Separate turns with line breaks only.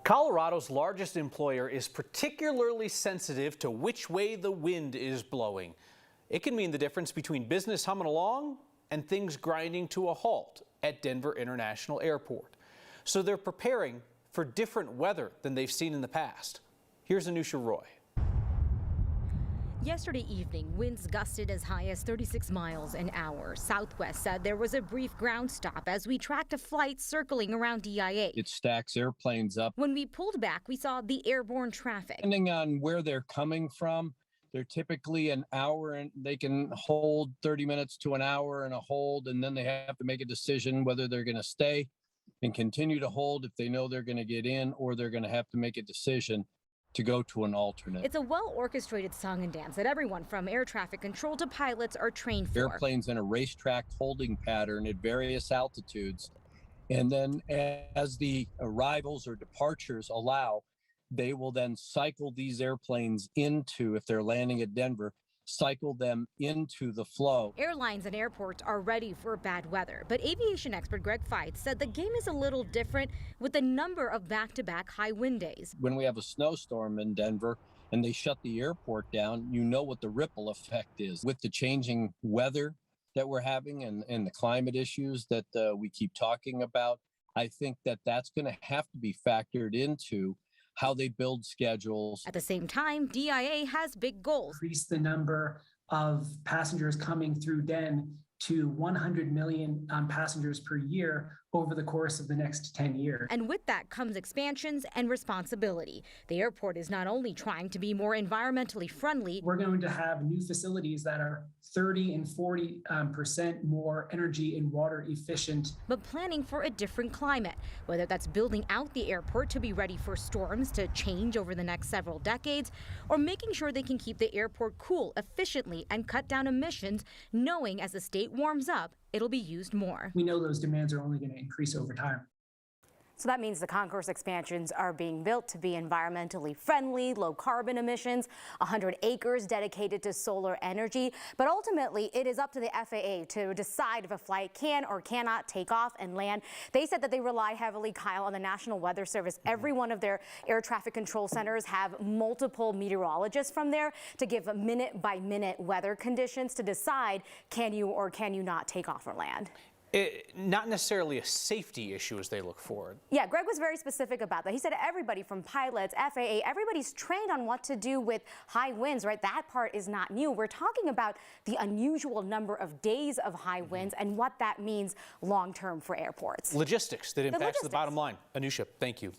Colorado's largest employer is particularly sensitive to which way the wind is blowing. It can mean the difference between business humming along and things grinding to a halt at Denver International Airport. So they're preparing for different weather than they've seen in the past. Here's ANUSHA Roy.
Yesterday evening, winds gusted as high as 36 miles an hour. Southwest said there was a brief ground stop as we tracked a flight circling around DIA.
It stacks airplanes up.
When we pulled back, we saw the airborne traffic.
Depending on where they're coming from, they're typically an hour and they can hold 30 minutes to an hour in a hold, and then they have to make a decision whether they're going to stay and continue to hold if they know they're going to get in, or they're going to have to make a decision to go to an alternate.
It's a well-orchestrated song and dance that everyone from air traffic control to pilots are trained for.
Airplanes in a racetrack holding pattern at various altitudes. And then as the arrivals or departures allow, they will then cycle these airplanes into, if they're landing at Denver, cycle them into the flow.
Airlines and airports are ready for bad weather, but aviation expert Greg FETH said the game is a little different with the number of back-to-back high wind days.
When we have a snowstorm in Denver and they shut the airport down, you know what the ripple effect is. With the changing weather that we're having and the climate issues that we keep talking about, I think that that's going to have to be factored into how they build schedules.
At the same time, DIA has big goals.
Increase the number of passengers coming through DEN to 100 million passengers per year over the course of the next 10 years.
And with that comes expansions and responsibility. The airport is not only trying to be more environmentally friendly.
We're going to have new facilities that are 30 and 40% more energy and water efficient.
But planning for a different climate, whether that's building out the airport to be ready for storms to change over the next several decades, or making sure they can keep the airport cool efficiently and cut down emissions, knowing as the state warms up, it'll be used more.
We know those demands are only going to increase over time.
So that means the concourse expansions are being built to be environmentally friendly, low carbon emissions, 100 acres dedicated to solar energy. But ultimately, it is up to the FAA to decide if a flight can or cannot take off and land. They said that they rely heavily, Kyle, on the National Weather Service. Every one of their air traffic control centers have multiple meteorologists from there to give minute-by-minute weather conditions to decide can you or can you not take off or land.
Not necessarily a safety issue as they look forward.
Yeah, Greg was very specific about that. He said everybody from pilots, FAA, everybody's trained on what to do with high winds, right? That part is not new. We're talking about the unusual number of days of high winds and what that means long-term for airports.
Logistics that impacts the bottom line. ANUSHA, thank you.